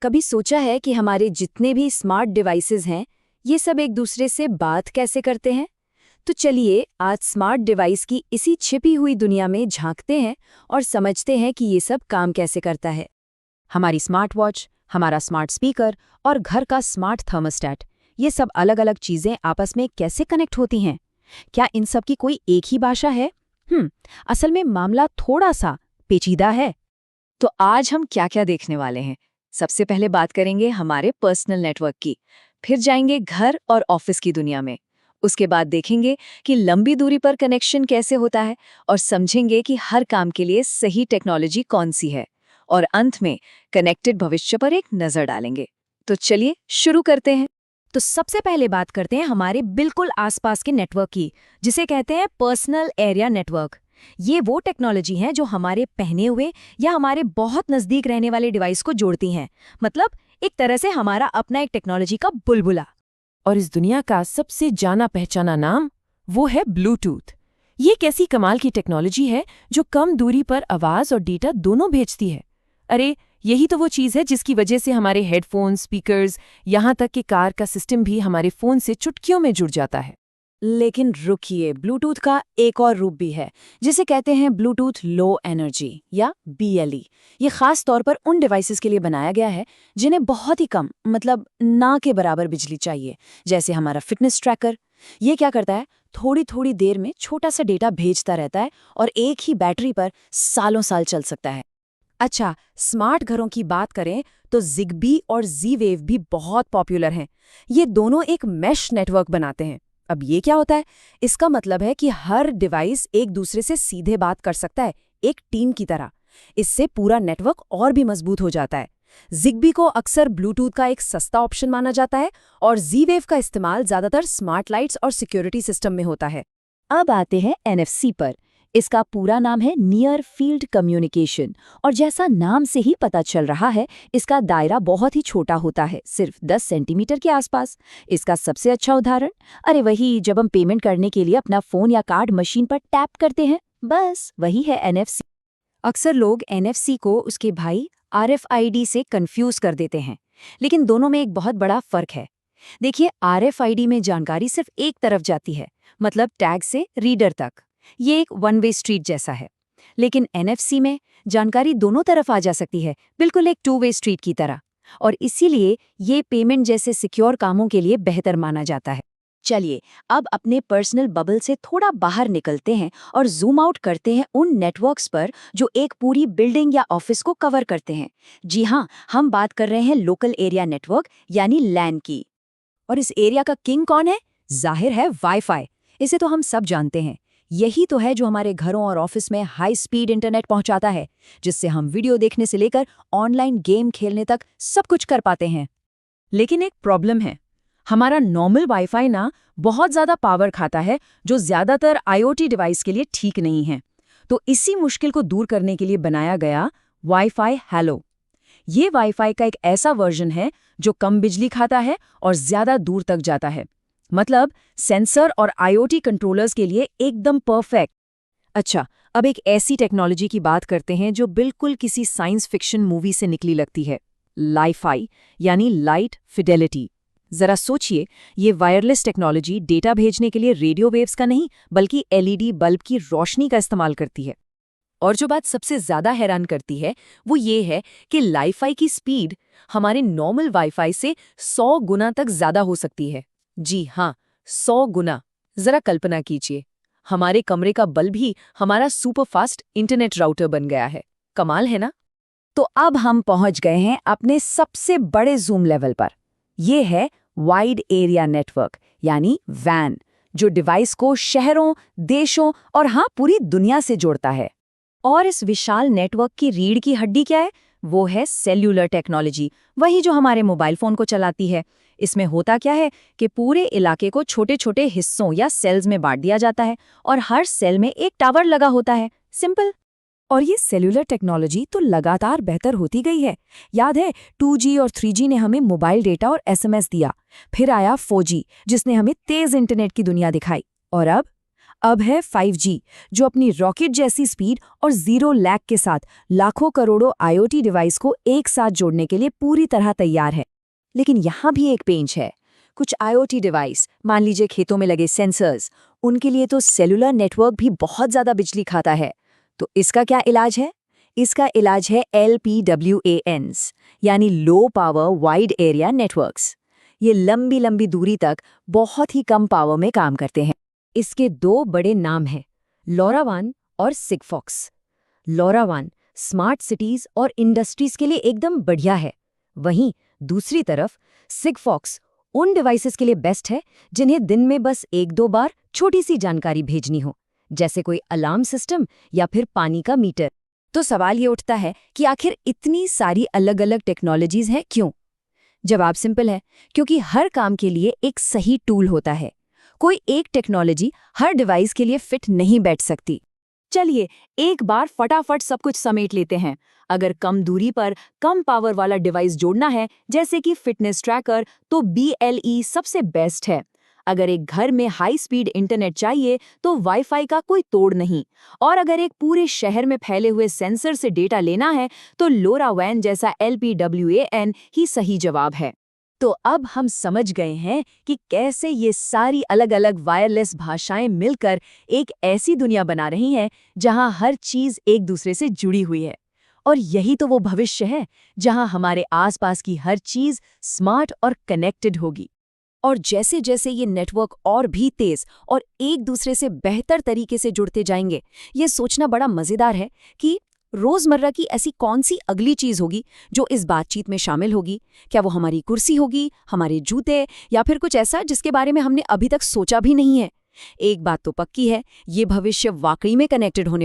कभी सोचा है कि हमारे जितने भी स्मार्ट डिवाइसेस हैं, ये सब एक दूसरे से बात कैसे करते हैं? तो चलिए आज स्मार्ट डिवाइस की इसी छिपी हुई दुनिया में झांकते हैं और समझते हैं कि ये सब काम कैसे करता है। हमारी स्मार्ट वॉच, हमारा स्मार्ट स्पीकर और घर का स्मार्ट थर्मोस्टेट, ये सब अलग अलग चीजें आपस में कैसे कनेक्ट होती हैं? क्या इन सब की कोई एक ही भाषा है? असल में मामला थोड़ा सा पेचीदा है। तो आज हम क्या क्या देखने वाले हैं? सबसे पहले बात करेंगे हमारे पर्सनल नेटवर्क की, फिर जाएंगे घर और ऑफिस की दुनिया में। उसके बाद देखेंगे कि लंबी दूरी पर कनेक्शन कैसे होता है और समझेंगे कि हर काम के लिए सही टेक्नोलॉजी कौन सी है। और अंत में कनेक्टेड भविष्य पर एक नजर डालेंगे। तो चलिए शुरू करते हैं। तो सबसे पहले बात करते हैं हमारे बिल्कुल आसपास के नेटवर्क की, जिसे कहते हैं पर्सनल एरिया नेटवर्क। ये वो टेक्नोलॉजी है जो हमारे पहने हुए या हमारे बहुत नजदीक रहने वाले डिवाइस को जोड़ती हैं। मतलब एक तरह से हमारा अपना एक टेक्नोलॉजी का बुलबुला। और इस दुनिया का सबसे जाना पहचाना नाम वो है ब्लूटूथ। ये कैसी कमाल की टेक्नोलॉजी है जो कम दूरी पर आवाज और डेटा दोनों भेजती है। अरे यही तो वो चीज़ है जिसकी वजह से हमारे हेडफोन, स्पीकर्स, यहाँ तक कि कार का सिस्टम भी हमारे फ़ोन से चुटकियों में जुड़ जाता है। लेकिन रुकिए, ब्लूटूथ का एक और रूप भी है जिसे कहते हैं ब्लूटूथ लो एनर्जी या BLE। ये खास तौर पर उन डिवाइसेस के लिए बनाया गया है जिन्हें बहुत ही कम, मतलब ना के बराबर बिजली चाहिए, जैसे हमारा फिटनेस ट्रैकर। ये क्या करता है, थोड़ी थोड़ी देर में छोटा सा डेटा भेजता रहता है और एक ही बैटरी पर सालों साल चल सकता है। अच्छा, स्मार्ट घरों की बात करें तो ZigBee और Z-Wave भी बहुत पॉपुलर हैं। ये दोनों एक मैश नेटवर्क बनाते हैं। अब ये क्या होता है? इसका मतलब है कि हर डिवाइस एक दूसरे से सीधे बात कर सकता है, एक टीम की तरह। इससे पूरा नेटवर्क और भी मजबूत हो जाता है। ZigBee को अक्सर ब्लूटूथ का एक सस्ता ऑप्शन माना जाता है और Z-Wave का इस्तेमाल ज्यादातर स्मार्ट लाइट्स और सिक्योरिटी सिस्टम में होता है। अब आते हैं NFC पर। इसका पूरा नाम है नियर फील्ड कम्युनिकेशन, और जैसा नाम से ही पता चल रहा है, इसका दायरा बहुत ही छोटा होता है, सिर्फ 10 सेंटीमीटर के आसपास। इसका सबसे अच्छा उदाहरण, अरे वही जब हम पेमेंट करने के लिए अपना फोन या कार्ड मशीन पर टैप करते हैं, बस वही है NFC। अक्सर लोग NFC को उसके भाई RFID से कंफ्यूज कर देते हैं, लेकिन दोनों में एक बहुत बड़ा फर्क है। देखिए, RFID में जानकारी सिर्फ एक तरफ जाती है, मतलब टैग से रीडर तक। ये एक वन वे स्ट्रीट जैसा है। लेकिन NFC में जानकारी दोनों तरफ आ जा सकती है, बिल्कुल एक टू वे स्ट्रीट की तरह। और इसीलिए ये पेमेंट जैसे सिक्योर कामों के लिए बेहतर माना जाता है। चलिए अब अपने पर्सनल बबल से थोड़ा बाहर निकलते हैं और जूम आउट करते हैं उन नेटवर्क्स पर जो एक पूरी बिल्डिंग या ऑफिस को कवर करते हैं। जी हाँ, हम बात कर रहे हैं लोकल एरिया नेटवर्क यानी LAN की। और इस एरिया का किंग कौन है? जाहिर है वाईफाई। इसे तो हम सब जानते हैं। यही तो है जो हमारे घरों और ऑफिस में हाई स्पीड इंटरनेट पहुंचाता है, जिससे हम वीडियो देखने से लेकर ऑनलाइन गेम खेलने तक सब कुछ कर पाते हैं। लेकिन एक प्रॉब्लम है, हमारा नॉर्मल वाईफाई ना बहुत ज़्यादा पावर खाता है, जो ज़्यादातर IoT डिवाइस के लिए ठीक नहीं है। तो इसी मुश्किल को दूर करने के लिए बनाया गया वाईफाई हैलो। ये वाईफाई का एक ऐसा वर्जन है जो कम बिजली खाता है और ज़्यादा दूर तक जाता है। मतलब सेंसर और IoT कंट्रोलर्स के लिए एकदम परफेक्ट। अच्छा, अब एक ऐसी टेक्नोलॉजी की बात करते हैं जो बिल्कुल किसी साइंस फिक्शन मूवी से निकली लगती है, लाईफाई यानी लाइट फिडेलिटी। जरा सोचिए, ये वायरलेस टेक्नोलॉजी डेटा भेजने के लिए रेडियो वेव्स का नहीं, बल्कि LED बल्ब की रोशनी का इस्तेमाल करती है। और जो बात सबसे ज्यादा हैरान करती है वो ये है कि लाईफाई की स्पीड हमारे नॉर्मल वाईफाई से 100 गुना तक ज्यादा हो सकती है। जी हाँ, 100 गुना। जरा कल्पना कीजिए, हमारे कमरे का बल्ब ही हमारा सुपरफास्ट इंटरनेट राउटर बन गया है। कमाल है ना? तो अब हम पहुंच गए हैं अपने सबसे बड़े जूम लेवल पर। ये है वाइड एरिया नेटवर्क यानी WAN, जो डिवाइस को शहरों, देशों और हाँ पूरी दुनिया से जोड़ता है। और इस विशाल नेटवर्क की रीढ़ की हड्डी क्या है? वो है सेल्यूलर टेक्नोलॉजी, वही जो हमारे मोबाइल फोन को चलाती है। इसमें होता क्या है कि पूरे इलाके को छोटे छोटे हिस्सों या सेल्स में बांट दिया जाता है और हर सेल में एक टावर लगा होता है। सिंपल। और ये सेल्यूलर टेक्नोलॉजी तो लगातार बेहतर होती गई है। याद है 2G और 3G ने हमें मोबाइल डेटा और SMS दिया, फिर आया 4G जिसने हमें तेज इंटरनेट की दुनिया दिखाई, और अब अब है 5G, जो अपनी रॉकेट जैसी स्पीड और 0 लैग के साथ लाखों करोड़ों IoT डिवाइस को एक साथ जोड़ने के लिए पूरी तरह तैयार है। लेकिन यहाँ भी एक पेंच है। कुछ IoT डिवाइस, मान लीजिए खेतों में लगे सेंसर्स, उनके लिए तो सेलुलर नेटवर्क भी बहुत ज़्यादा बिजली खाता है। तो इसका क्या इलाज है? इसका इलाज है LPWANs, यानी low power wide area networks. ये लंबी लंबी दूरी तक बहुत ही कम पावर में काम करते हैं। इसके दो बड़े नाम हैं, LoRaWAN और सिगफॉक्स। LoRaWAN स्मार्ट सिटीज और इंडस्ट्रीज के लिए एकदम बढ़िया है। वहीं दूसरी तरफ सिगफॉक्स उन डिवाइसेस के लिए बेस्ट है जिन्हें दिन में बस 1-2 बार छोटी सी जानकारी भेजनी हो, जैसे कोई अलार्म सिस्टम या फिर पानी का मीटर। तो सवाल ये उठता है कि आखिर इतनी सारी अलग अलग टेक्नोलॉजीज हैं क्यों? जवाब सिंपल है, क्योंकि हर काम के लिए एक सही टूल होता है। कोई एक टेक्नोलॉजी हर डिवाइस के लिए फिट नहीं बैठ सकती। चलिए एक बार फटाफट सब कुछ समेट लेते हैं। अगर कम दूरी पर कम पावर वाला डिवाइस जोड़ना है, जैसे कि फिटनेस ट्रैकर, तो BLE सबसे बेस्ट है। अगर एक घर में हाई स्पीड इंटरनेट चाहिए तो वाईफाई का कोई तोड़ नहीं। और अगर एक पूरे शहर में फैले हुए सेंसर से डेटा लेना है तो LoRaWAN जैसा LPWAN ही सही जवाब है। तो अब हम समझ गए हैं कि कैसे ये सारी अलग अलग वायरलेस भाषाएं मिलकर एक ऐसी दुनिया बना रही हैं जहां हर चीज एक दूसरे से जुड़ी हुई है। और यही तो वो भविष्य है जहां हमारे आसपास की हर चीज स्मार्ट और कनेक्टेड होगी। और जैसे जैसे ये नेटवर्क और भी तेज और एक दूसरे से बेहतर तरीके से जुड़ते जाएंगे, ये सोचना बड़ा मजेदार है कि रोजमर्रा की ऐसी कौन सी अगली चीज होगी जो इस बातचीत में शामिल होगी। क्या वो हमारी कुर्सी होगी, हमारे जूते, या फिर कुछ ऐसा जिसके बारे में हमने अभी तक सोचा भी नहीं है? एक बात तो पक्की है, ये भविष्य वाकई में कनेक्टेड होने वाला